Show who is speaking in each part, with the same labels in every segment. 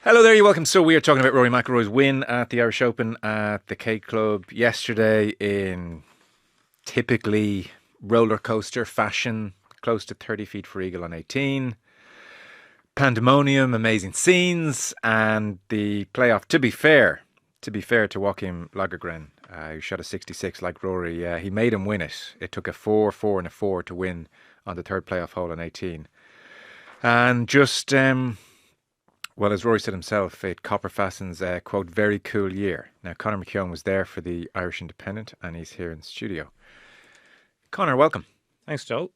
Speaker 1: Hello there, you're welcome. So we are talking about Rory McIlroy's win at the Irish Open at the K Club yesterday in typically roller coaster fashion, close to 30 feet for eagle on 18. Pandemonium, amazing scenes, and the playoff. To be fair to Joachim Lagergren, who shot a 66 like Rory, he made him win it. It took a 4, 4 and a 4 to win on the third playoff hole on 18. And just well, as Rory said himself, it Copper Fasten's quote, very cool year. Now, Conor McKeown was there for the Irish Independent, and he's here in the studio. Conor, welcome.
Speaker 2: Thanks, Joe.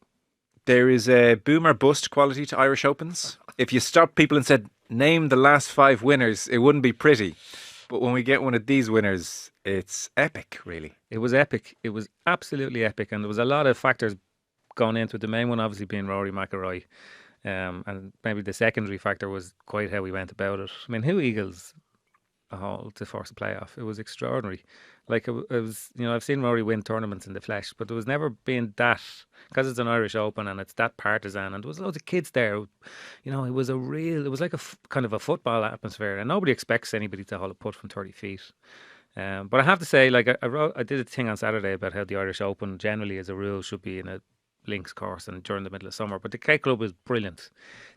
Speaker 1: There is a boom or bust quality to Irish Opens. If you stopped people and said, name the last 5 winners, it wouldn't be pretty. But when we get one of these winners, it's epic, really.
Speaker 2: It was epic. It was absolutely epic. And there was a lot of factors going into it. The main one, obviously, being Rory McIlroy. And maybe the secondary factor was quite how we went about it. I mean, who eagles a hole to force a playoff? It was extraordinary. Like, it was, I've seen Rory win tournaments in the flesh, but there was never been that, because it's an Irish Open and it's that partisan, and there was loads of kids there. It was like a kind of a football atmosphere, and nobody expects anybody to hold a putt from 30 feet. But I have to say, like, I did a thing on Saturday about how the Irish Open generally, as a rule, should be in a links course and during the middle of summer, but the K Club is brilliant.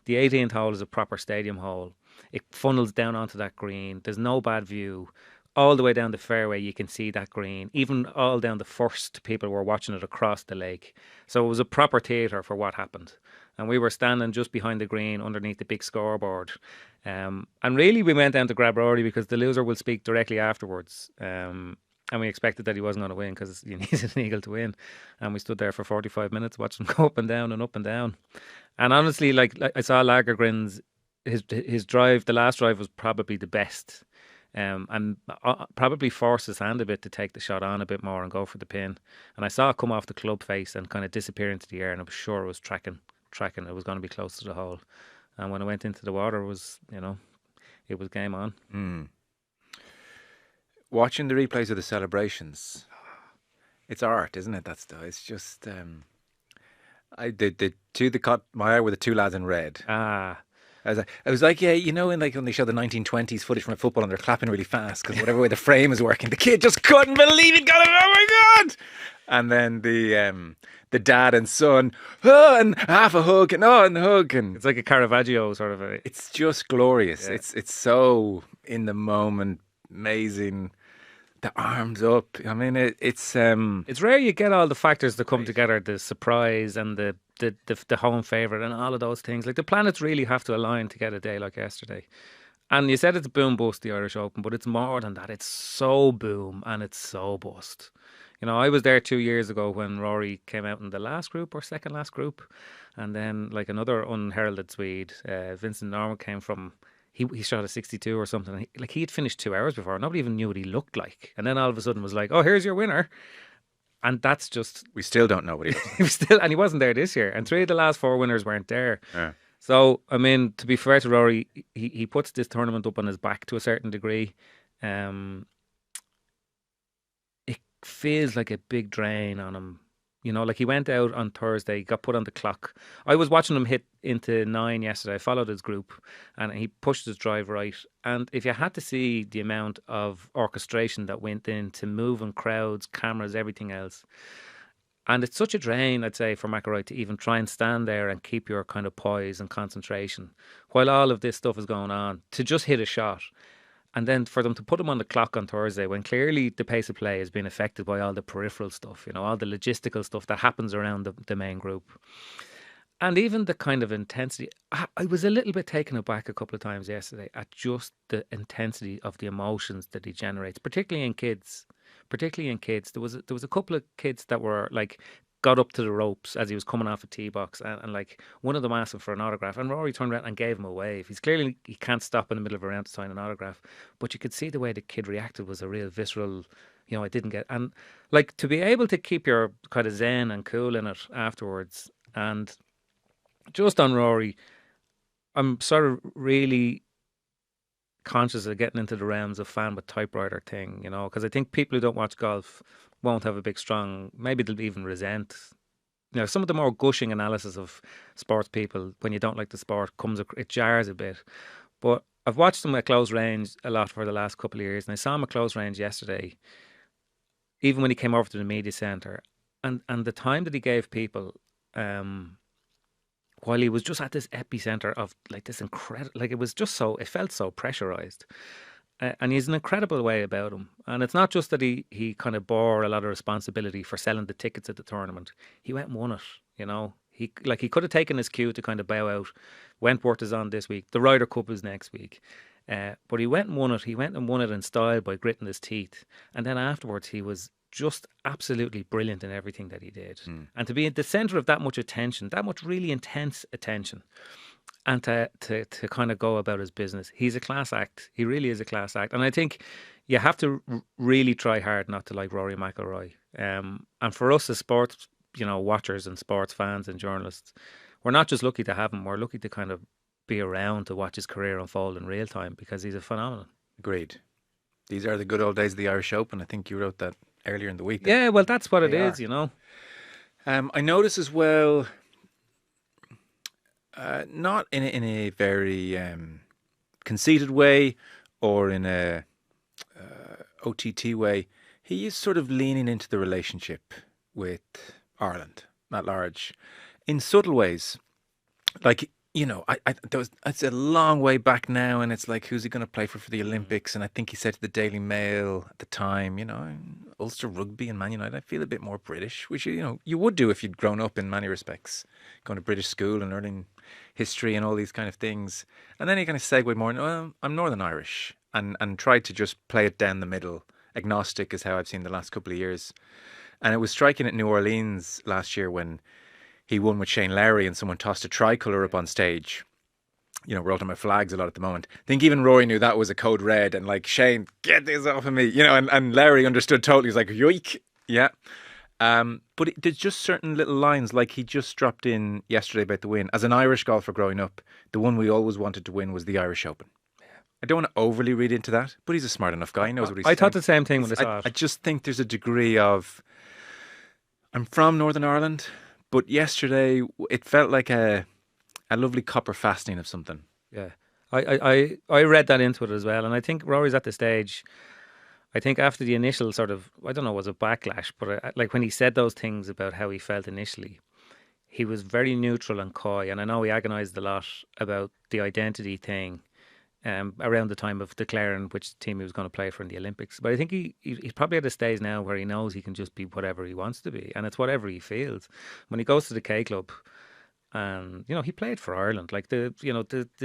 Speaker 2: The 18th hole is a proper stadium hole. It funnels down onto that green. There's no bad view. All the way down the fairway you can see that green. Even all down the first, people were watching it across the lake. So it was a proper theatre for what happened. And we were standing just behind the green underneath the big scoreboard. And really we went down to grab Rory because the loser will speak directly afterwards. And we expected that he wasn't going to win because you needed an eagle to win. And we stood there for 45 minutes watching him go up and down and up and down. And honestly, like I saw Lagergren's, his drive, the last drive was probably the best. And probably forced his hand a bit to take the shot on a bit more and go for the pin. And I saw it come off the club face and kind of disappear into the air, and I was sure it was tracking. It was going to be close to the hole. And when it went into the water, it was game on.
Speaker 1: Mm. Watching the replays of the celebrations, it's art, isn't it? That stuff. It's just the two that caught my eye were the two lads in red. I was like, yeah, when they show the 1920s footage from football and they're clapping really fast because whatever way the frame is working, the kid just couldn't believe it. Got it! Oh my god! And then the dad and son, and half a hug, and the hug, and
Speaker 2: it's like a Caravaggio sort of a.
Speaker 1: It's just glorious.
Speaker 2: Yeah.
Speaker 1: It's so in the moment, amazing. The arms up. I mean, it's
Speaker 2: rare you get all the factors that come together, the surprise and the home favourite and all of those things. Like, the planets really have to align to get a day like yesterday. And you said it's boom bust, the Irish Open, but it's more than that. It's so boom and it's so bust. I was there 2 years ago when Rory came out in the last group or second last group, and then like another unheralded Swede, Vincent Norman, came from. He shot a 62 or something. He had finished 2 hours before. Nobody even knew what he looked like. And then all of a sudden was like, oh, here's your winner. And that's just...
Speaker 1: We still don't know what he was.
Speaker 2: And he wasn't there this year. And 3 of the last 4 winners weren't there.
Speaker 1: Yeah.
Speaker 2: So, I mean, to be fair to Rory, he puts this tournament up on his back to a certain degree. It feels like a big drain on him. Like, he went out on Thursday, got put on the clock. I was watching him hit into 9 yesterday. I followed his group and he pushed his drive right. And if you had to see the amount of orchestration that went into moving crowds, cameras, everything else. And it's such a drain, I'd say, for McIlroy to even try and stand there and keep your kind of poise and concentration while all of this stuff is going on, to just hit a shot. And then for them to put him on the clock on Thursday, when clearly the pace of play has been affected by all the peripheral stuff, all the logistical stuff that happens around the main group. And even the kind of intensity, I was a little bit taken aback a couple of times yesterday at just the intensity of the emotions that he generates, particularly in kids. There was a couple of kids that were like, got up to the ropes as he was coming off a tee box, and like one of them asked him for an autograph, and Rory turned around and gave him a wave. He can't stop in the middle of a round to sign an autograph, but you could see the way the kid reacted was a real visceral, I didn't get, and like, to be able to keep your kind of zen and cool in it afterwards. And just on Rory, I'm sort of really conscious of getting into the realms of fan with typewriter thing, because I think people who don't watch golf won't have a big strong, maybe they'll even resent some of the more gushing analysis of sports people when you don't like the sport it jars a bit. But I've watched him at close range a lot for the last couple of years, and I saw him at close range yesterday, even when he came over to the media centre, and the time that he gave people, while he was just at this epicenter of like this incredible, like it felt so pressurized. And he's an incredible way about him. And it's not just that he kind of bore a lot of responsibility for selling the tickets at the tournament. He went and won it, you know. He could have taken his cue to kind of bow out. Wentworth is on this week. The Ryder Cup is next week. But he went and won it. He went and won it in style by gritting his teeth. And then afterwards, he was just absolutely brilliant in everything that he did. And to be at the centre of that much attention, that much really intense attention, and to kind of go about his business. He's a class act. He really is a class act. And I think you have to really try hard not to like Rory McIlroy. And for us as sports, watchers and sports fans and journalists, we're not just lucky to have him. We're lucky to kind of be around to watch his career unfold in real time, because he's a phenomenon.
Speaker 1: Agreed. These are the good old days of the Irish Open. I think you wrote that earlier in the week.
Speaker 2: Yeah, well, that's what it is,
Speaker 1: I notice as well, not in a very conceited way or in a OTT way, he is sort of leaning into the relationship with Ireland at large in subtle ways. Like, it's a long way back now, and it's like, who's he going to play for the Olympics? And I think he said to the Daily Mail at the time, Ulster Rugby and Man United, I feel a bit more British, which, you would do if you'd grown up in many respects, going to British school and learning history and all these kind of things. And then he kind of segued more, well, I'm Northern Irish, and tried to just play it down the middle. Agnostic is how I've seen the last couple of years. And it was striking at New Orleans last year when he won with Shane Lowry and someone tossed a tricolour up on stage. We're all talking about flags a lot at the moment. I think even Rory knew that was a code red, and like, Shane, get this off of me, and Lowry understood totally. He was like, yoik, yeah. But there's just certain little lines, like he just dropped in yesterday about the win. As an Irish golfer growing up, the one we always wanted to win was the Irish Open. I don't want to overly read into that, but he's a smart enough guy. He knows what he's saying.
Speaker 2: I thought the same thing when I saw it.
Speaker 1: I just think there's a degree of, I'm from Northern Ireland, but yesterday it felt like a lovely copper fastening of something.
Speaker 2: Yeah, I read that into it as well, and I think Rory's at the stage. I think after the initial sort of, I don't know, was a backlash, but like when he said those things about how he felt initially, he was very neutral and coy, and I know he agonised a lot about the identity thing. Around the time of declaring which team he was going to play for in the Olympics. But I think he's probably at a stage now where he knows he can just be whatever he wants to be, and it's whatever he feels. When he goes to the K Club, and he played for Ireland, like the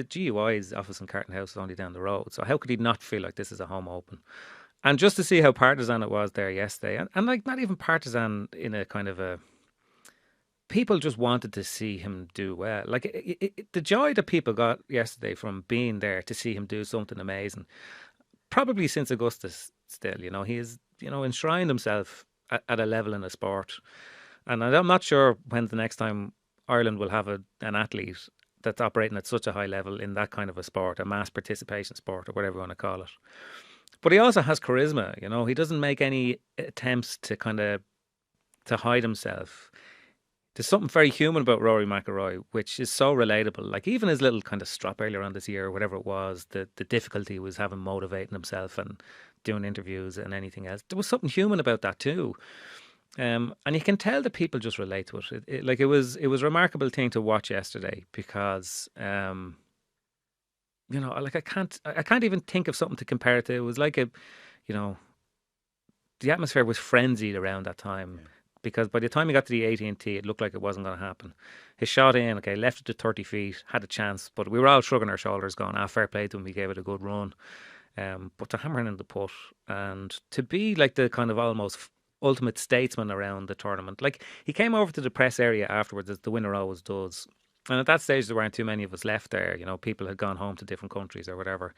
Speaker 2: GUI's office in Carton House is only down the road, so how could he not feel like this is a home open? And just to see how partisan it was there yesterday, and like not even partisan in a kind of a, people just wanted to see him do well. Like the joy that people got yesterday from being there to see him do something amazing, probably since Augustus still, he has, enshrined himself at a level in a sport. And I'm not sure when the next time Ireland will have an athlete that's operating at such a high level in that kind of a sport, a mass participation sport or whatever you want to call it. But he also has charisma, he doesn't make any attempts to kind of to hide himself. There's something very human about Rory McIlroy, which is so relatable. Like even his little kind of strop earlier on this year, or whatever it was, the difficulty was having motivating himself and doing interviews and anything else. There was something human about that too. And you can tell that people just relate to it. It was a remarkable thing to watch yesterday because, like I can't even think of something to compare it to. It was like the atmosphere was frenzied around that time. Yeah. Because by the time he got to the AT&T, it looked like it wasn't going to happen. His shot in, left it to 30 feet, had a chance, but we were all shrugging our shoulders going, fair play to him, he gave it a good run. But to hammer in the putt and to be like the kind of almost ultimate statesman around the tournament. Like he came over to the press area afterwards, as the winner always does. And at that stage, there weren't too many of us left there. People had gone home to different countries or whatever.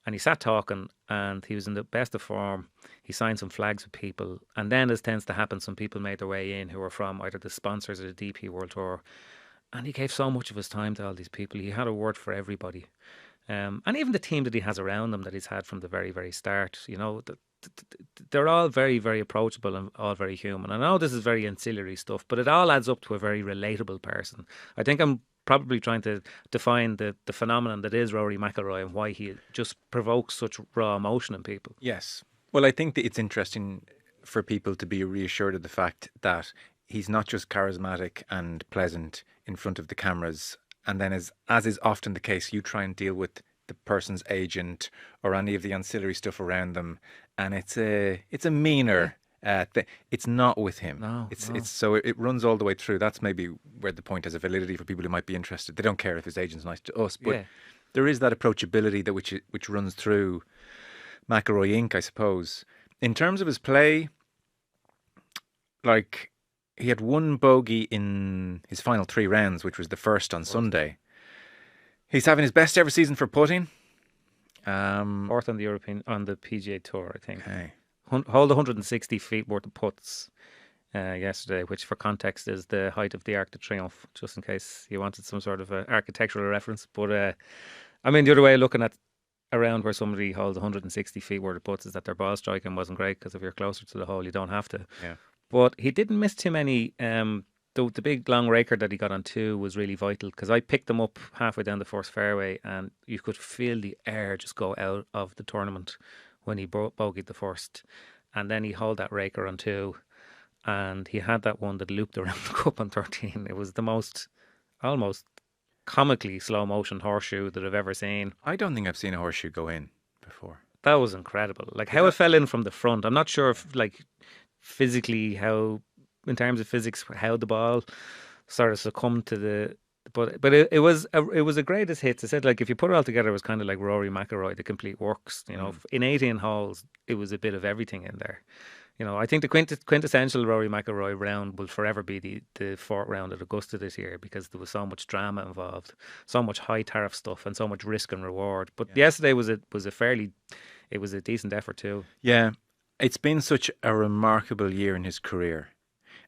Speaker 2: And he sat talking and he was in the best of form. He signed some flags with people. And then, as tends to happen, some people made their way in who were from either the sponsors or the DP World Tour. And he gave so much of his time to all these people. He had a word for everybody. And even the team that he has around him that he's had from the very, very start, they're all very, very approachable and all very human. I know this is very ancillary stuff, but it all adds up to a very relatable person. I think I'm probably trying to define the phenomenon that is Rory McIlroy and why he just provokes such raw emotion in people.
Speaker 1: Yes. Well, I think that it's interesting for people to be reassured of the fact that he's not just charismatic and pleasant in front of the cameras, and then as is often the case, you try and deal with the person's agent or any of the ancillary stuff around them, and it's a meaner. It's not with him.
Speaker 2: No,
Speaker 1: It's so it runs all the way through. That's maybe where the point has a validity for people who might be interested. They don't care if his agent's nice to us, but there is that approachability that which runs through McIlroy Inc., I suppose. In terms of his play, like, he had one bogey in his final 3 rounds, which was the first on Sunday. He's having his best ever season for putting.
Speaker 2: Fourth on the PGA Tour, I think.
Speaker 1: Okay.
Speaker 2: Hold 160 feet worth of putts yesterday, which for context is the height of the Arc de Triomphe, just in case you wanted some sort of architectural reference. But I mean, the other way of looking at around where somebody holds 160 feet worth of putts is that their ball striking wasn't great, because if you're closer to the hole, you don't have to.
Speaker 1: Yeah.
Speaker 2: But he didn't miss too many. The big long raker that he got on 2 was really vital, because I picked him up halfway down the first fairway and you could feel the air just go out of the tournament when he bogeyed the first. And then he held that raker on 2 and he had that one that looped around the cup on 13. It was the most almost comically slow motion horseshoe that I've ever seen.
Speaker 1: I don't think I've seen a horseshoe go in before.
Speaker 2: That was incredible. Like how it fell in from the front. I'm not sure if like physically how, in terms of physics, how the ball sort of succumbed to the, but it was a greatest hits. I said, like, if you put it all together, it was kind of like Rory McIlroy, the complete works. You know, in 18 holes, it was a bit of everything in there. You know, I think the quintessential Rory McIlroy round will forever be the 4th round at Augusta this year, because there was so much drama involved, so much high tariff stuff, and so much risk and reward. But yesterday was a decent effort too. Yeah,
Speaker 1: it's been such a remarkable year in his career.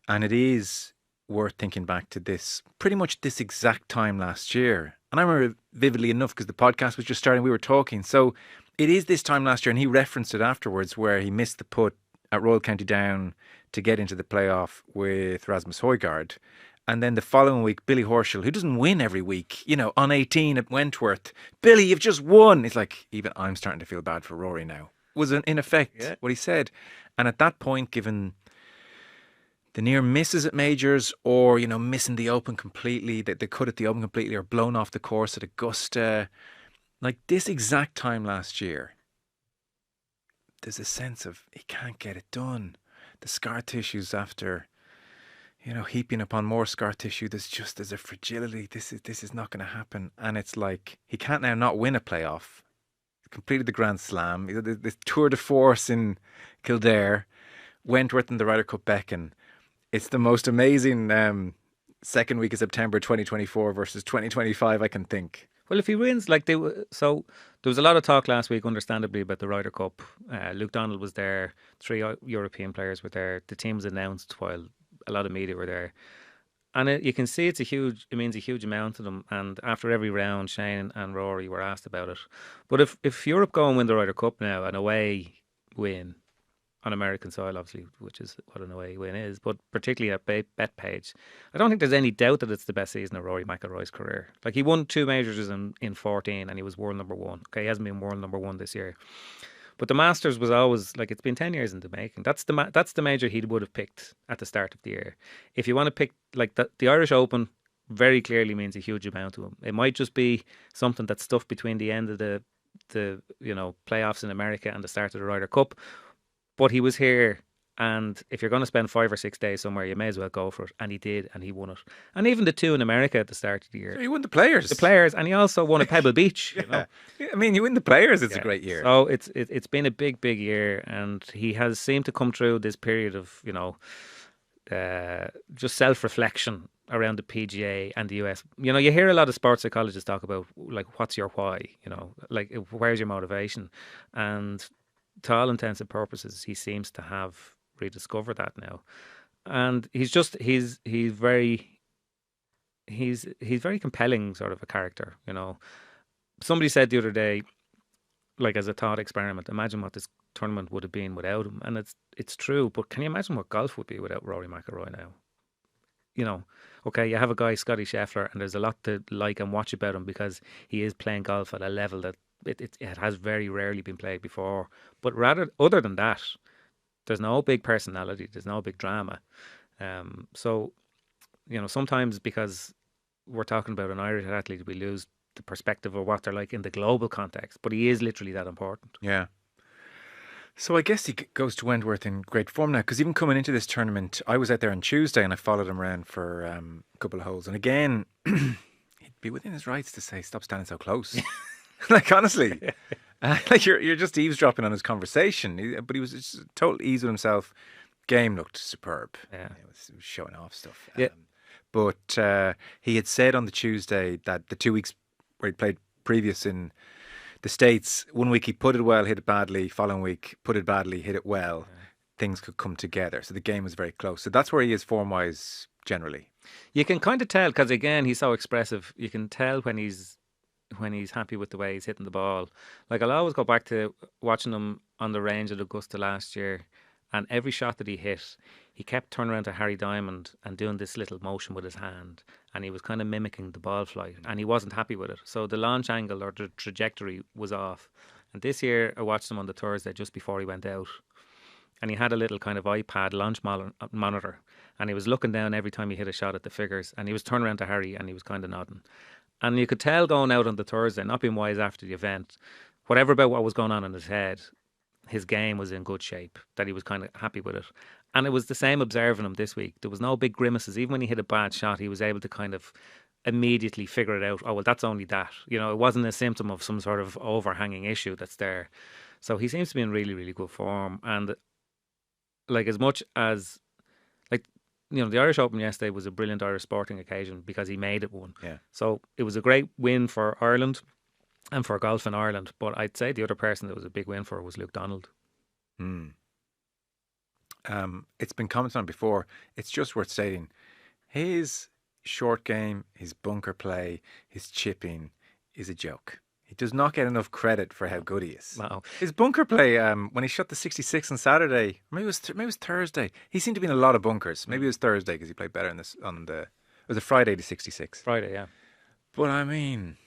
Speaker 1: And it is worth thinking back to pretty much this exact time last year. And I remember vividly enough because the podcast was just starting, we were talking. So it is this time last year, and he referenced it afterwards, where he missed the putt at Royal County Down to get into the playoff with Rasmus Højgaard. And then the following week, Billy Horschel, who doesn't win every week, you know, on 18 at Wentworth. Billy, you've just won. It's like, even I'm starting to feel bad for Rory now. Was in effect what he said. And at that point, given the near misses at majors, or, you know, missing the Open completely, that they cut at the Open completely, or blown off the course at Augusta, like this exact time last year, there's a sense of he can't get it done. The scar tissues after, you know, heaping upon more scar tissue, there's a fragility. This is not going to happen. And it's like, he can't now not win a playoff. He completed the Grand Slam, the Tour de Force in Kildare, Wentworth and the Ryder Cup beckon. It's the most amazing second week of September 2024 versus 2025 I can think.
Speaker 2: Well, if he wins, so there was a lot of talk last week, understandably, about the Ryder Cup. Luke Donald was there, 3 European players were there. The team was announced while a lot of media were there, and you can see it means a huge amount to them. And after every round, Shane and Rory were asked about it. But if Europe go and win the Ryder Cup now, an away win on American soil, obviously, which is what an away win is, but particularly at Betpage, I don't think there's any doubt that it's the best season of Rory McIlroy's career. Like, he won 2 majors in 14 and he was world number 1. Okay, he hasn't been world number 1 this year. But the Masters was always, like, it's been 10 years in the making. That's the major he would have picked at the start of the year. If you want to pick, like, the Irish Open very clearly means a huge amount to him. It might just be something that's stuffed between the end of the playoffs in America and the start of the Ryder Cup. But he was here, and if you're going to spend 5 or 6 days somewhere, you may as well go for it. And he did, and he won it. And even the 2 in America at the start of the year.
Speaker 1: So he won the Players.
Speaker 2: And he also won at Pebble Beach. You know?
Speaker 1: I mean, you win the Players, it's a great year.
Speaker 2: So it's been a big, big year, and he has seemed to come through this period of, you know, just self-reflection around the PGA and the US. You know, you hear a lot of sports psychologists talk about, like, what's your why? You know, like, where's your motivation? And to all intents and purposes, he seems to have rediscovered that now, and he's very compelling sort of a character. You know, somebody said the other day, like, as a thought experiment, imagine what this tournament would have been without him, and it's true. But can you imagine what golf would be without Rory McIlroy now? you know, okay, you have a guy, Scotty Scheffler, and there's a lot to like and watch about him because he is playing golf at a level that it has very rarely been played before. But other than that, there's no big personality, there's no big drama. So, sometimes because we're talking about an Irish athlete, we lose the perspective of what they're like in the global context. But he is literally that important.
Speaker 1: Yeah. So I guess he goes to Wentworth in great form now, because even coming into this tournament, I was out there on Tuesday and I followed him around for a couple of holes. And again, he'd be within his rights to say, stop standing so close. Like, honestly, like you're just eavesdropping on his conversation. But he was just total ease with himself. Game looked superb.
Speaker 2: Yeah.
Speaker 1: It was showing off stuff.
Speaker 2: Yeah.
Speaker 1: But he had said on the Tuesday that the 2 weeks where he played previous in the States, 1 week he put it well, hit it badly. Following week, put it badly, hit it well. Yeah. Things could come together. So the game was very close. So that's where he is form-wise generally.
Speaker 2: You can kind of tell, because again, he's so expressive. You can tell when he's happy with the way he's hitting the ball. Like, I'll always go back to watching him on the range at Augusta last year, and every shot that he hit, he kept turning around to Harry Diamond and doing this little motion with his hand, and he was kind of mimicking the ball flight, and he wasn't happy with it. So the launch angle or the trajectory was off. And this year, I watched him on the Thursday just before he went out, and he had a little kind of iPad launch monitor, and he was looking down every time he hit a shot at the figures, and he was turning around to Harry and he was kind of nodding. And you could tell going out on the Thursday, not being wise after the event, whatever about what was going on in his head, his game was in good shape, that he was kind of happy with it. And it was the same observing him this week. There was no big grimaces. Even when he hit a bad shot, he was able to kind of immediately figure it out. Oh, well, that's only that. It wasn't a symptom of some sort of overhanging issue that's there. So he seems to be in really, really good form. And like, as much as, like, the Irish Open yesterday was a brilliant Irish sporting occasion because he made it one.
Speaker 1: Yeah. So
Speaker 2: it was a great win for Ireland and for golf in Ireland. But I'd say the other person that was a big win for was Luke Donald.
Speaker 1: It's been commented on before. It's just worth stating. His short game, his bunker play, his chipping is a joke. He does not get enough credit for how good he is.
Speaker 2: Wow.
Speaker 1: His bunker play, when he shot the 66 on Saturday, maybe it was Thursday. He seemed to be in a lot of bunkers. Maybe it was Thursday because he played better it was a Friday to 66.
Speaker 2: Friday, yeah.
Speaker 1: But I mean,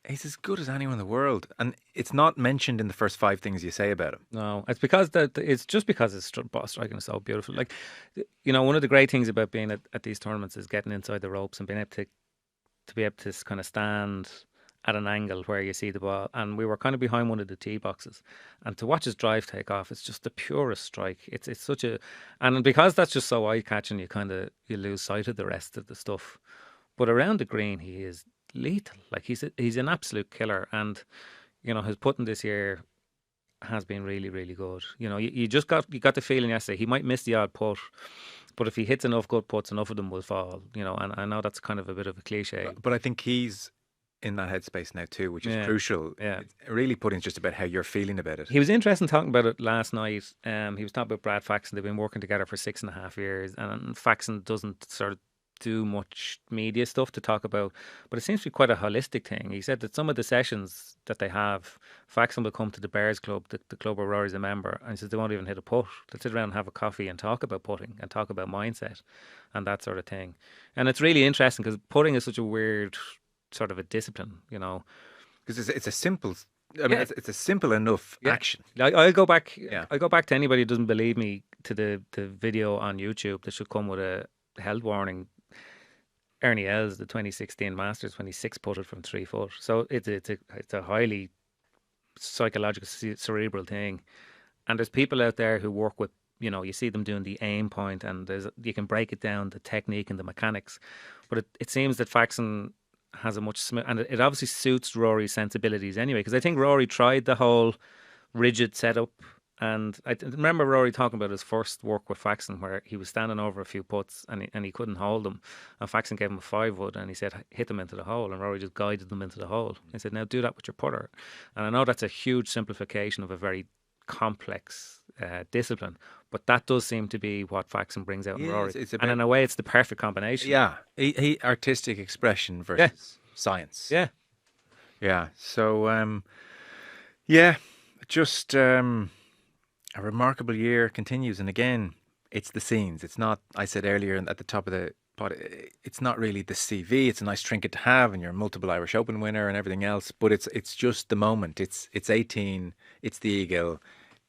Speaker 1: he's as good as anyone in the world, and it's not mentioned in the first 5 things you say about him.
Speaker 2: No, it's because it's just because his ball striking is so beautiful. Like, one of the great things about being at these tournaments is getting inside the ropes and being able to be able to kind of stand at an angle where you see the ball. And we were kind of behind one of the tee boxes, and to watch his drive take off, it's just the purest strike. It's such a, and because that's just so eye catching, you lose sight of the rest of the stuff. But around the green, he is lethal. Like, he's an absolute killer, and his putting this year has been really, really good. You got the feeling yesterday he might miss the odd putt, but if he hits enough good putts, enough of them will fall. And I know that's kind of a bit of a cliche,
Speaker 1: but I think he's in that headspace now too, which is crucial.
Speaker 2: Yeah,
Speaker 1: really putting just about how you're feeling about it.
Speaker 2: He was interesting talking about it last night. He was talking about Brad Faxon. They've been working together for 6.5 years, and Faxon doesn't sort of do much media stuff to talk about, but it seems to be quite a holistic thing. He said that some of the sessions that they have, Faxon will come to the Bears Club, the club where Rory's a member, and he says they won't even hit a putt. They'll sit around and have a coffee and talk about putting and talk about mindset and that sort of thing. And it's really interesting because putting is such a weird sort of a discipline,
Speaker 1: because it's a simple. I mean, it's a simple enough action.
Speaker 2: I'll go back. I go back to anybody who doesn't believe me to the video on YouTube that should come with a health warning. Ernie Els, the 2016 Masters, when he 6-putted from 3 foot. So it's a highly psychological, cerebral thing. And there's people out there who work with, you see them doing the aim point, and you can break it down, the technique and the mechanics. But it seems that Faxon has a much and it obviously suits Rory's sensibilities anyway, because I think Rory tried the whole rigid setup. And I remember Rory talking about his first work with Faxon, where he was standing over a few putts and he couldn't hold them. And Faxon gave him a 5-wood and he said, hit them into the hole. And Rory just guided them into the hole. He said, now do that with your putter. And I know that's a huge simplification of a very complex discipline, but that does seem to be what Faxon brings out in Rory. And in a way, it's the perfect combination.
Speaker 1: Yeah. He artistic expression versus science.
Speaker 2: Yeah.
Speaker 1: Yeah. So, just... a remarkable year continues, and again, it's the scenes. It's not. I said earlier at the top of the pod, it's not really the CV. It's a nice trinket to have, and you're a multiple Irish Open winner and everything else. But it's just the moment. It's 18. It's the eagle.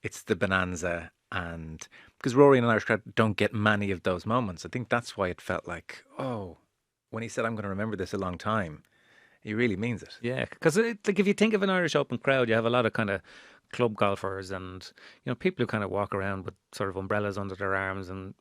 Speaker 1: It's the bonanza, and because Rory and an Irish crowd don't get many of those moments, I think that's why it felt like, oh, when he said, "I'm going to remember this a long time," he really means it.
Speaker 2: Yeah, because like if you think of an Irish Open crowd, you have a lot of kind of club golfers and people who kind of walk around with sort of umbrellas under their arms and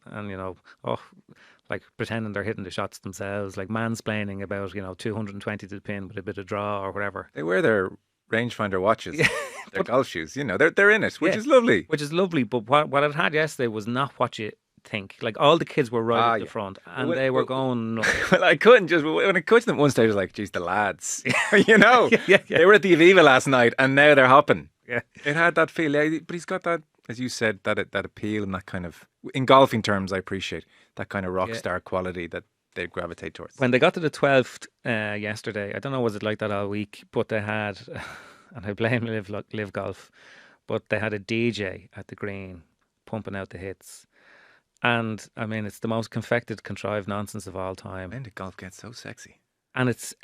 Speaker 2: like pretending they're hitting the shots themselves, like mansplaining about 220 to the pin with a bit of draw or whatever.
Speaker 1: They wear their rangefinder watches,
Speaker 2: Yeah,
Speaker 1: their golf shoes. They're in it, which is lovely.
Speaker 2: Which is lovely. But what it had yesterday was not what you think. Like all the kids were right at the front, and they were going nuts.
Speaker 1: Well, I couldn't just when I coached them at one stage, I was like, "Geez, the lads,
Speaker 2: Yeah.
Speaker 1: They were at the Aviva last night, and now they're hopping."
Speaker 2: Yeah.
Speaker 1: It had that feel, but he's got that, as you said, that appeal and that kind of, in golfing terms, I appreciate that kind of rock star quality that they gravitate towards.
Speaker 2: When they got to the 12th yesterday, I don't know was it like that all week, but they had, and I blame Live Golf, but they had a DJ at the green pumping out the hits. And I mean, it's the most confected, contrived nonsense of all time.
Speaker 1: When did golf get so sexy?
Speaker 2: And it's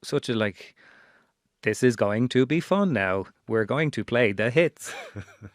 Speaker 2: such a like, this is going to be fun now. We're going to play the hits.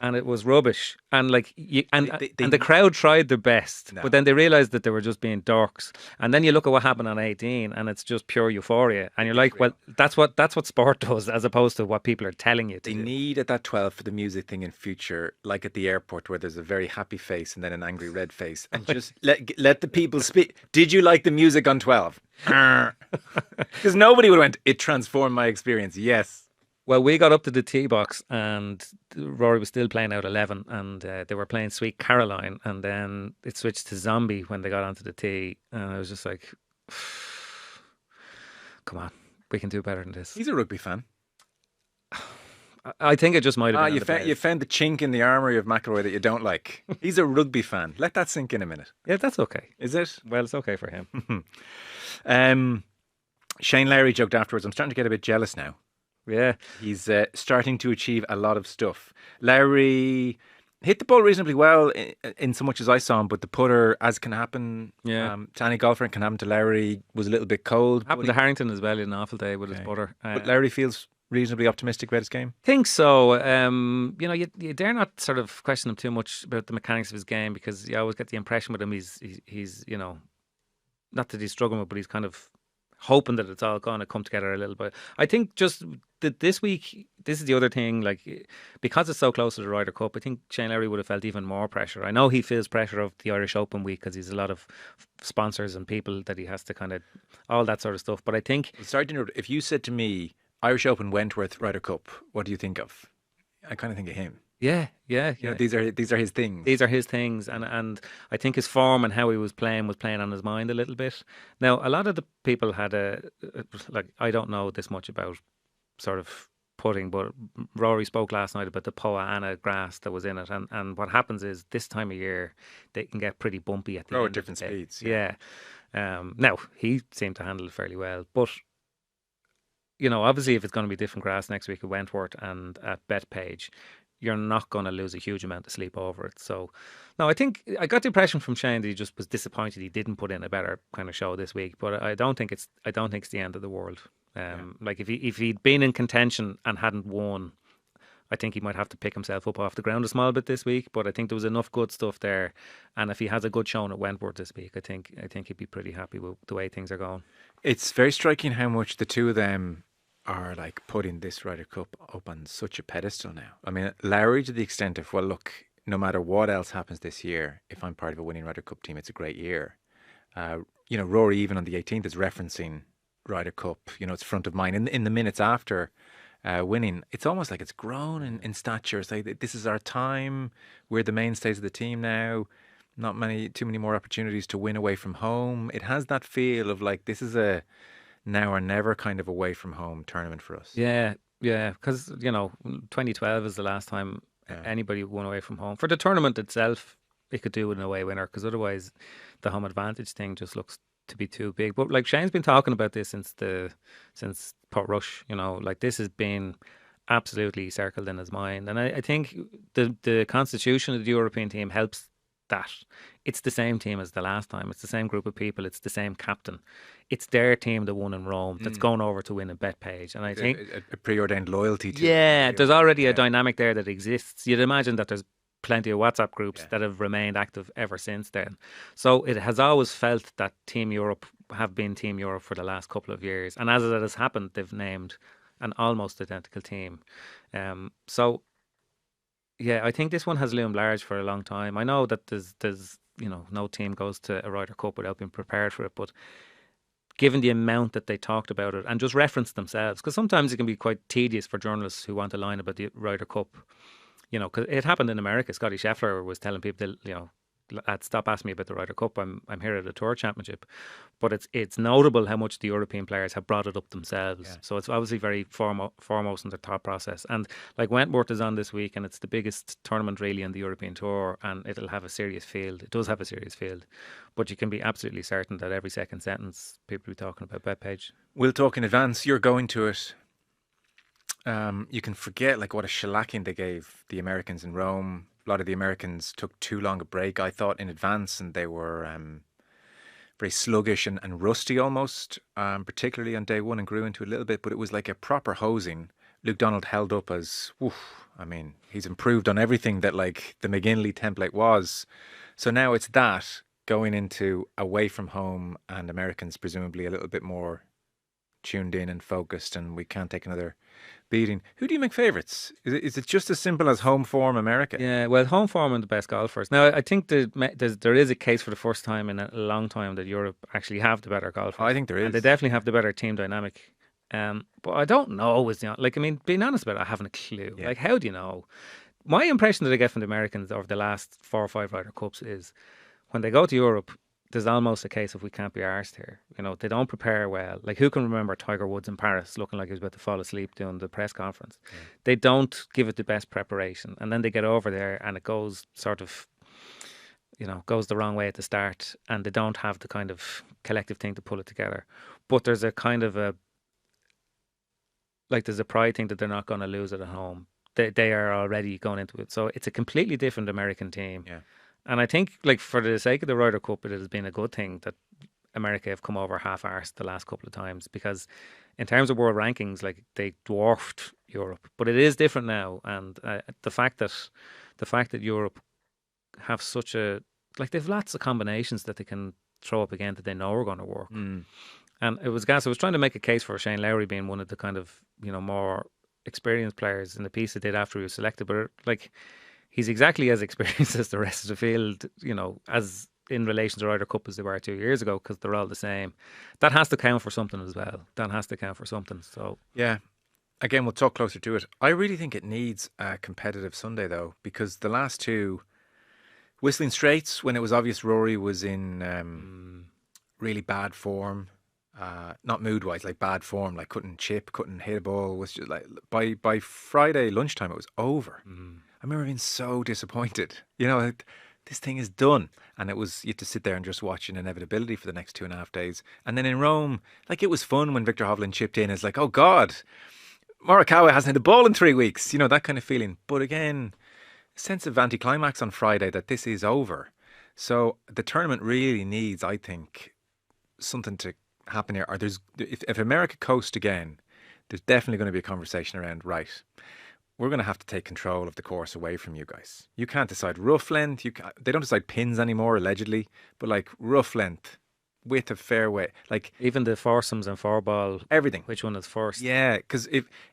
Speaker 2: And it was rubbish. And like and the crowd tried their best, but then they realized that they were just being dorks. And then you look at what happened on 18 and it's just pure euphoria. And you're like, well, that's what sport does as opposed to what people are telling you to do.
Speaker 1: They need at that 12 for the music thing in future, like at the airport where there's a very happy face and then an angry red face, and just let the people speak. Did you like the music on 12? Because nobody would have went, it transformed my experience. Yes.
Speaker 2: Well, we got up to the tee box and Rory was still playing out 11 and they were playing Sweet Caroline, and then it switched to Zombie when they got onto the tee, and I was just like, come on, we can do better than this.
Speaker 1: He's a rugby fan.
Speaker 2: I think it just might have been.
Speaker 1: You found the chink in the armoury of McIlroy that you don't like. He's a rugby fan. Let that sink in a minute.
Speaker 2: Yeah, that's okay.
Speaker 1: Is it?
Speaker 2: Well, it's okay for him.
Speaker 1: Shane Lowry joked afterwards, I'm starting to get a bit jealous now.
Speaker 2: Yeah.
Speaker 1: He's starting to achieve a lot of stuff. Lowry hit the ball reasonably well in so much as I saw him, but the putter, as can happen to any golfer, and can happen to Lowry, was a little bit cold.
Speaker 2: Happened to Harrington as well. He had an awful day with his putter.
Speaker 1: But Lowry feels reasonably optimistic about his game?
Speaker 2: Think so. You dare not sort of question him too much about the mechanics of his game, because you always get the impression with him he's not that he's struggling with, but he's kind of hoping that it's all going to come together a little bit. I think just this week, this is the other thing, like, because it's so close to the Ryder Cup, I think Shane Lowry would have felt even more pressure. I know he feels pressure of the Irish Open week because he's a lot of sponsors and people that he has to kind of, all that sort of stuff. But I think...
Speaker 1: Sorry to interrupt. If you said to me, Irish Open, Wentworth, Ryder Cup, what do you think of? I kind of think of him.
Speaker 2: Yeah.
Speaker 1: These are his things.
Speaker 2: These are his things, and I think his form and how he was playing on his mind a little bit. Now, a lot of the people had I don't know this much about sort of putting, but Rory spoke last night about the Poa Anna grass that was in it, and what happens is this time of year they can get pretty bumpy at the end
Speaker 1: at different speeds.
Speaker 2: Yeah. Now he seemed to handle it fairly well, but obviously if it's going to be different grass next week at Wentworth and at Bethpage, you're not going to lose a huge amount of sleep over it. So, no, I think I got the impression from Shane that he just was disappointed he didn't put in a better kind of show this week. But I don't think it's the end of the world. Like if he'd been in contention and hadn't won, I think he might have to pick himself up off the ground a small bit this week. But I think there was enough good stuff there, and if he has a good showing at Wentworth this week, I think he'd be pretty happy with the way things are going. It's
Speaker 1: very striking how much the two of them are like putting this Ryder Cup up on such a pedestal now. I mean, Lowry to the extent of, well, look, no matter what else happens this year, if I'm part of a winning Ryder Cup team, it's a great year. Rory, even on the 18th, is referencing Ryder Cup. It's front of mind. In the minutes after winning, it's almost like it's grown in stature. It's like, this is our time. We're the mainstays of the team now. Not too many more opportunities to win away from home. It has that feel of like, this is a now or never kind of away from home tournament for us.
Speaker 2: Yeah, because 2012 is the last time anybody won away from home. For the tournament itself, it could do with an away winner, because otherwise the home advantage thing just looks to be too big. But like Shane's been talking about this since Port Rush, like this has been absolutely circled in his mind. And I think the constitution of the European team helps that. It's the same team as the last time. It's the same group of people. It's the same captain. It's their team that won in Rome that's going over to win in Betpage. And I think
Speaker 1: a preordained loyalty to
Speaker 2: yeah, there's already a
Speaker 1: yeah.
Speaker 2: dynamic there that exists. You'd imagine that there's plenty of WhatsApp groups that have remained active ever since then. So it has always felt that Team Europe have been Team Europe for the last couple of years. And as it has happened, they've named an almost identical team. So yeah, I think this one has loomed large for a long time. I know that there's no team goes to a Ryder Cup without being prepared for it, but given the amount that they talked about it and just referenced themselves, because sometimes it can be quite tedious for journalists who want to line about the Ryder Cup. Because it happened in America. Scotty Scheffler was telling people, lads, stop asking me about the Ryder Cup. I'm here at a Tour Championship. But it's notable how much the European players have brought it up themselves. Yeah. So it's obviously very foremost in their thought process. And like Wentworth is on this week, and it's the biggest tournament really in the European Tour, and it'll have a serious field. It does have a serious field. But you can be absolutely certain that every second sentence people will be talking about Betpage.
Speaker 1: We'll talk in advance. You're going to it. You can forget what a shellacking they gave the Americans in Rome. A lot of the Americans took too long a break, I thought, in advance, and they were very sluggish and rusty almost, particularly on day one, and grew into a little bit, but it was like a proper hosing. Luke Donald held up as, he's improved on everything that the McGinley template was. So now it's that going into away from home, and Americans presumably a little bit more tuned in and focused, and we can't take another beating. Who do you make favourites? Is it just as simple as home form America?
Speaker 2: Yeah, well, home form and the best golfers. Now, I think there is a case for the first time in a long time that Europe actually have the better golfers.
Speaker 1: I think there is.
Speaker 2: And they definitely have the better team dynamic. But I don't know. Being honest about it, I haven't a clue.
Speaker 1: Yeah.
Speaker 2: How do you know? My impression that I get from the Americans over the last 4 or 5 Ryder Cups is when they go to Europe, there's almost a case of we can't be arsed here. They don't prepare well. Who can remember Tiger Woods in Paris looking like he was about to fall asleep doing the press conference? Yeah. They don't give it the best preparation. And then they get over there and it goes goes the wrong way at the start, and they don't have the kind of collective thing to pull it together. But there's a kind of there's a pride thing that they're not going to lose it at home. They are already going into it. So it's a completely different American team.
Speaker 1: Yeah. And
Speaker 2: I think, for the sake of the Ryder Cup, it has been a good thing that America have come over half-arsed the last couple of times, because in terms of world rankings, they dwarfed Europe. But it is different now, and the fact that Europe have such a they've lots of combinations that they can throw up again that they know are going to work.
Speaker 1: Mm.
Speaker 2: And it was gas. I was trying to make a case for Shane Lowry being one of the kind of more experienced players in the piece I did after he was selected, but he's exactly as experienced as the rest of the field, as in relation to Ryder Cup as they were 2 years ago, because they're all the same. That has to count for something as well. So
Speaker 1: yeah, again, we'll talk closer to it. I really think it needs a competitive Sunday, though, because the last two, Whistling Straits, when it was obvious Rory was in really bad form, not mood-wise, bad form, couldn't chip, couldn't hit a ball, was just by Friday lunchtime it was over. I remember being so disappointed. This thing is done. And you had to sit there and just watch an inevitability for the next 2.5 days. And then in Rome, it was fun when Victor Hovland chipped in. It's oh God, Morikawa hasn't hit a ball in 3 weeks. That kind of feeling. But again, a sense of anticlimax on Friday that this is over. So the tournament really needs, I think, something to happen here. Or if America coast again, there's definitely going to be a conversation around, right, we're going to have to take control of the course away from you guys. You can't decide rough length. They don't decide pins anymore, allegedly, but rough length, width of fairway,
Speaker 2: even the foursomes and four ball,
Speaker 1: everything.
Speaker 2: Which one is first?
Speaker 1: Yeah, because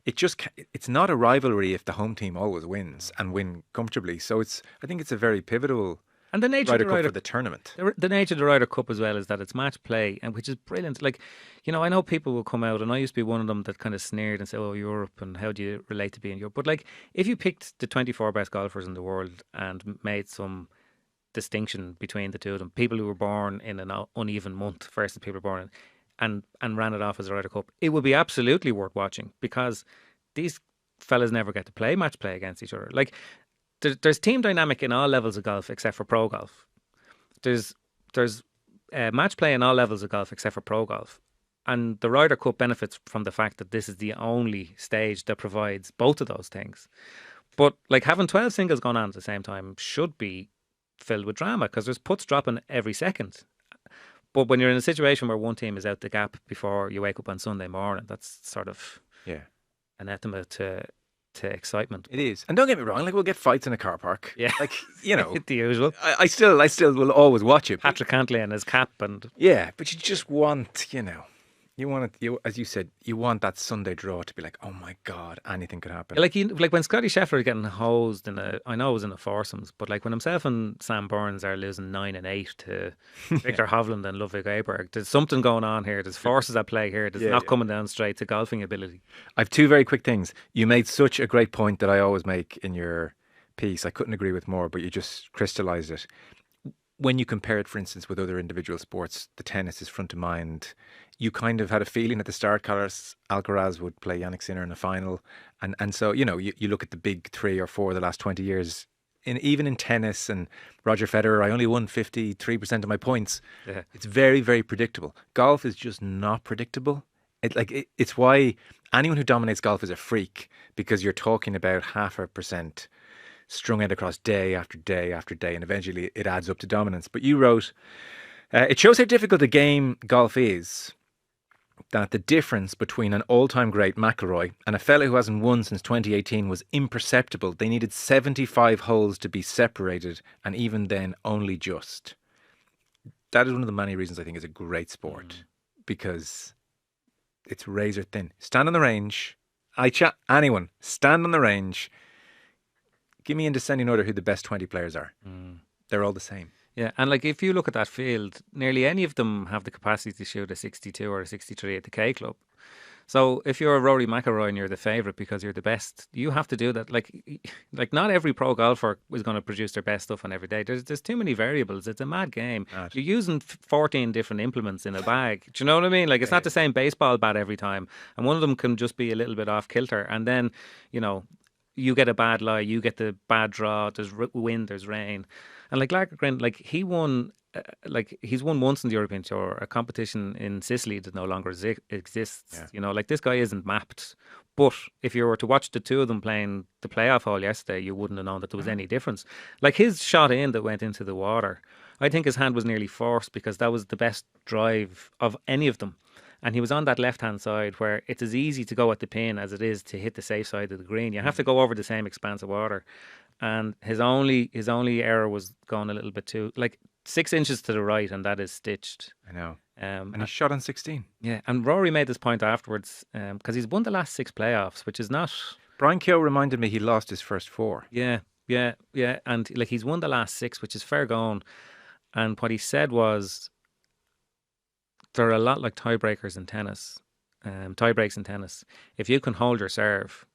Speaker 1: it's not a rivalry if the home team always wins and win comfortably. So I think it's a very pivotal. And the nature of the Ryder Cup for the tournament.
Speaker 2: The nature of the Ryder Cup as well is that it's match play, and which is brilliant. I know people will come out, and I used to be one of them that kind of sneered and said, "Oh, Europe, and how do you relate to being Europe?" But if you picked the 24 best golfers in the world and made some distinction between the two of them, people who were born in an uneven month versus people born in, and ran it off as a Ryder Cup, it would be absolutely worth watching, because these fellas never get to play match play against each other. There's team dynamic in all levels of golf except for pro golf. There's match play in all levels of golf except for pro golf. and the Ryder Cup benefits from the fact that this is the only stage that provides both of those things. But like having 12 singles going on at the same time should be filled with drama because there's putts dropping every second. But when you're in a situation where one team is out the gap before you wake up on Sunday morning, that's sort of anathema to excitement.
Speaker 1: It is. And don't get me wrong, like we'll get fights in a car park.
Speaker 2: Yeah.
Speaker 1: Like, you know.
Speaker 2: The usual.
Speaker 1: I still will always watch it.
Speaker 2: Patrick Cantley and his cap and...
Speaker 1: Yeah, but you just want, you want it, as you said, you want that Sunday draw to be like, oh my God, anything could happen.
Speaker 2: Like when Scotty Scheffler was getting hosed I know it was in the foursomes, but like when himself and Sam Burns are losing 9 and 8 to Victor Hovland and Ludwig Aberg, there's something going on here. There's forces at play here. There's not coming down straight to golfing ability.
Speaker 1: I have two very quick things. You made such a great point that I always make in your piece. I couldn't agree with more, but you just crystallized it. When you compare it, for instance, with other individual sports, the tennis is front of mind. You kind of had a feeling at the start Carlos Alcaraz would play Jannik Sinner in the final. And so, you look at the big 3 or 4 of the last 20 years, even in tennis and Roger Federer, I only won 53% of my points. Yeah. It's very, very predictable. Golf is just not predictable. It's why anyone who dominates golf is a freak, because you're talking about 0.5% strung out across day after day after day, and eventually it adds up to dominance. But you wrote, it shows how difficult a game golf is, that the difference between an all-time great McIlroy and a fella who hasn't won since 2018 was imperceptible. They needed 75 holes to be separated, and even then only just. That is one of the many reasons I think it's a great sport, because it's razor thin. Stand on the range. Anyone, stand on the range. Give me in descending order who the best 20 players are. They're all the same.
Speaker 2: Yeah, and like if you look at that field, nearly any of them have the capacity to shoot a 62 or a 63 at the K Club. So if you're a Rory McIlroy and you're the favourite because you're the best, you have to do that. Like not every pro golfer is going to produce their best stuff on every day. There's too many variables. It's a mad game. Mad. You're using 14 different implements in a bag. Do you know what I mean? Like it's not the same baseball bat every time, and one of them can just be a little bit off kilter, and then you get a bad lie, you get the bad draw, there's wind, there's rain. And like Lagergren, like he won, he's won once in the European Tour, a competition in Sicily that no longer exists. Yeah. Like this guy isn't mapped. But if you were to watch the two of them playing the playoff hole yesterday, you wouldn't have known that there was any difference. Like his shot in that went into the water, I think his hand was nearly forced because that was the best drive of any of them. And he was on that left-hand side where it's as easy to go at the pin as it is to hit the safe side of the green. You have to go over the same expanse of water. And his only error was going a little bit too, 6 inches to the right, and that is stitched.
Speaker 1: I know. And he shot on 16.
Speaker 2: Yeah, and Rory made this point afterwards because he's won the last 6 playoffs, which is not...
Speaker 1: Brian Keogh reminded me he lost his first 4.
Speaker 2: Yeah. And he's won the last 6, which is fair going. And what he said was... There are a lot like tiebreakers in tennis, tie breaks in tennis. If you can hold your serve,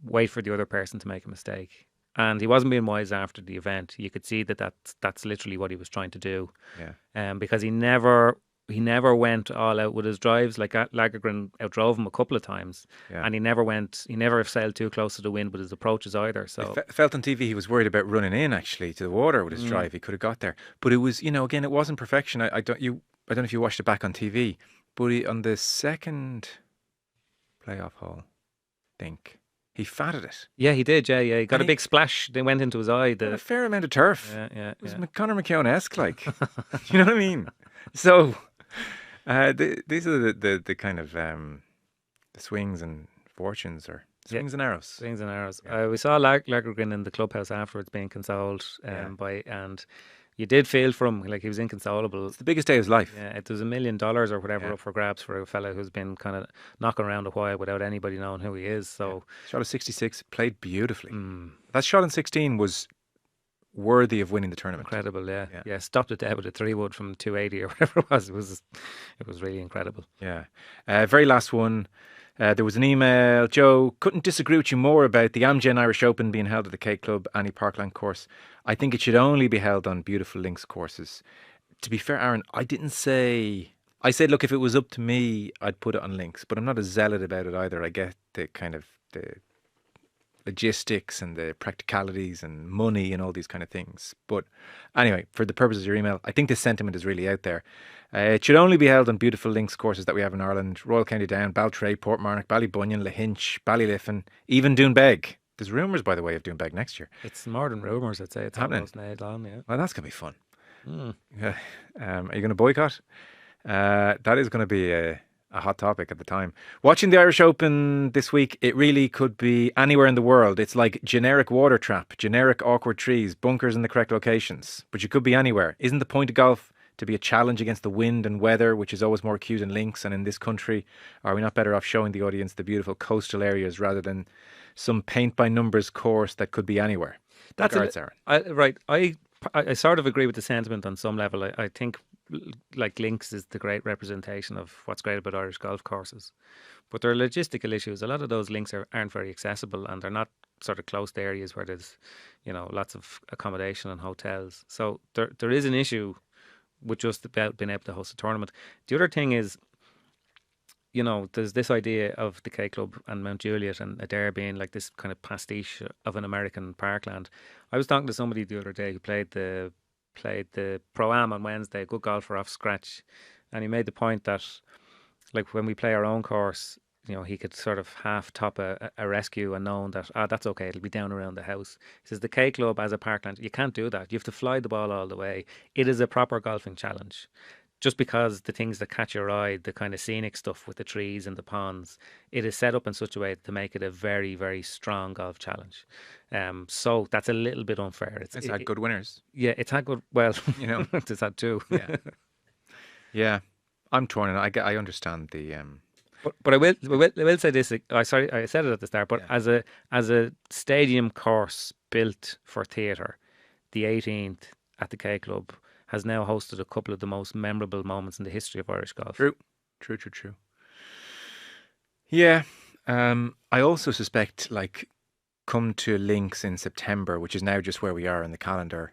Speaker 2: wait for the other person to make a mistake. And he wasn't being wise after the event. You could see that's literally what he was trying to do. Yeah. Because he never went all out with his drives. Like Lagergren outdrove him a couple of times, and he never sailed too close to the wind with his approaches either. So
Speaker 1: I felt on TV he was worried about running in actually to the water with his drive. He could have got there, but it was again it wasn't perfection. I don't know if you watched it back on TV, but on the second playoff hole, I think he fatted it. Yeah,
Speaker 2: he did. Yeah. He got a big splash. They went into his eye.
Speaker 1: A fair amount of turf.
Speaker 2: Yeah.
Speaker 1: It was Conor McKeown-esque, like. You know what I mean? So these are the kind of the swings and fortunes, or swings and arrows.
Speaker 2: Swings and arrows. Yeah. We saw Lagergren in the clubhouse afterwards being consoled and you did feel for him, like he was inconsolable.
Speaker 1: It's the biggest day of his life.
Speaker 2: Yeah, it was $1 million or whatever up for grabs for a fella who's been kind of knocking around a while without anybody knowing who he is. So
Speaker 1: shot a 66, played beautifully. That shot in 16 was worthy of winning the tournament.
Speaker 2: Incredible, yeah. Stopped it dead with a 3-wood from 280 or whatever it was. It was really incredible.
Speaker 1: Yeah. Very last one. There was an email. Joe, couldn't disagree with you more about the Amgen Irish Open being held at the K Club Annie Parkland course. I think it should only be held on beautiful links courses. To be fair, Aaron, I didn't say... I said, look, if it was up to me, I'd put it on links. But I'm not as zealot about it either. I get the kind of logistics and the practicalities and money and all these kind of things. But anyway, for the purposes of your email, I think this sentiment is really out there. It should only be held on beautiful links courses that we have in Ireland: Royal County Down, Baltray, Portmarnock, Ballybunion, Lahinch, Ballyliffin, even Doonbeg. There's rumours, by the way, of Doonbeg next year.
Speaker 2: It's more than rumours, I'd say. It's
Speaker 1: happening.
Speaker 2: Almost nailed on, yeah.
Speaker 1: Well, that's going to be fun.
Speaker 2: Mm.
Speaker 1: Yeah. Are you going to boycott? That is going to be a hot topic at the time. Watching the Irish Open this week, it really could be anywhere in the world. It's like generic water trap, generic awkward trees, bunkers in the correct locations. But you could be anywhere. Isn't the point of golf to be a challenge against the wind and weather, which is always more acute in links and in this country? Are we not better off showing the audience the beautiful coastal areas rather than some paint-by-numbers course that could be anywhere?
Speaker 2: That's
Speaker 1: Regards, Aaron.
Speaker 2: right. I sort of agree with the sentiment on some level. I think like links is the great representation of what's great about Irish golf courses. But there are logistical issues. A lot of those links aren't very accessible, and they're not sort of close to areas where there's, lots of accommodation and hotels. So there is an issue with just about being able to host a tournament. The other thing is, there's this idea of the K Club and Mount Juliet and Adair being like this kind of pastiche of an American parkland. I was talking to somebody the other day who played the Pro-Am on Wednesday, a good golfer off scratch, and he made the point that, like, when we play our own course, he could sort of half top a rescue and knowing that, that's okay, it'll be down around the house. He says the K Club as a parkland, you can't do that. You have to fly the ball all the way. It is a proper golfing challenge. Just because the things that catch your eye, the kind of scenic stuff with the trees and the ponds, it is set up in such a way to make it a very, very strong golf challenge. So that's a little bit unfair.
Speaker 1: It's had good winners.
Speaker 2: Yeah, it's had good. Well, it's had two.
Speaker 1: Yeah, yeah. I'm torn, and I understand the.
Speaker 2: But I will say this. I said it at the start. But yeah. as a stadium course built for theatre, the 18th at the K Club has now hosted a couple of the most memorable moments in the history of Irish golf.
Speaker 1: True. Yeah. I also suspect, like, come to links in September, which is now just where we are in the calendar,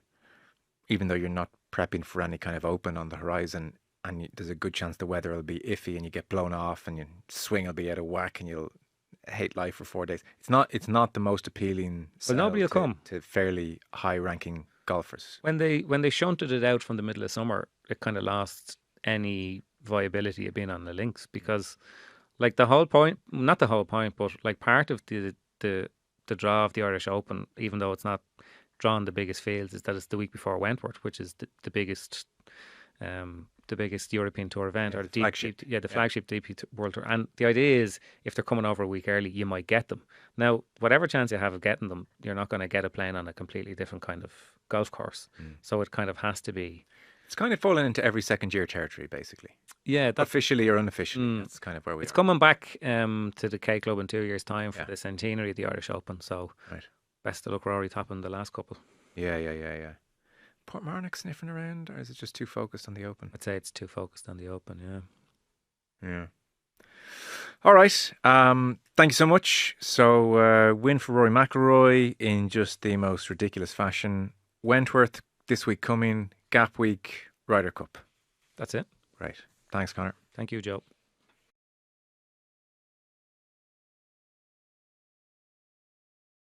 Speaker 1: even though you're not prepping for any kind of open on the horizon, and there's a good chance the weather will be iffy and you get blown off and your swing will be out of whack and you'll hate life for 4 days. It's not the most appealing
Speaker 2: nobody will come
Speaker 1: to fairly high-ranking golfers.
Speaker 2: When they shunted it out from the middle of summer, it kind of lost any viability of being on the links, because, like, the whole point, not the whole point, but like part of the draw of the Irish Open, even though it's not drawn the biggest fields, is that it's the week before Wentworth, which is the biggest European Tour event, or the flagship DP World Tour. And the idea is, if they're coming over a week early, you might get them. Now, whatever chance you have of getting them, you're not going to get it playing on a completely different kind of golf course. So it kind of has to be.
Speaker 1: It's kind of fallen into every second year territory, basically.
Speaker 2: Yeah,
Speaker 1: officially or unofficially. That's kind of where we are.
Speaker 2: It's coming back to the K Club in 2 years' time for the centenary of the Irish Open. So best of luck, Rory, topping the last couple.
Speaker 1: Yeah. Portmarnock sniffing around, or is it just too focused on the Open?
Speaker 2: I'd say it's too focused on the Open,
Speaker 1: yeah. All right. Thank you so much. So, win for Rory McIlroy in just the most ridiculous fashion. Wentworth this week coming, Gap Week, Ryder Cup.
Speaker 2: That's it.
Speaker 1: Right. Thanks, Connor.
Speaker 2: Thank you, Joe.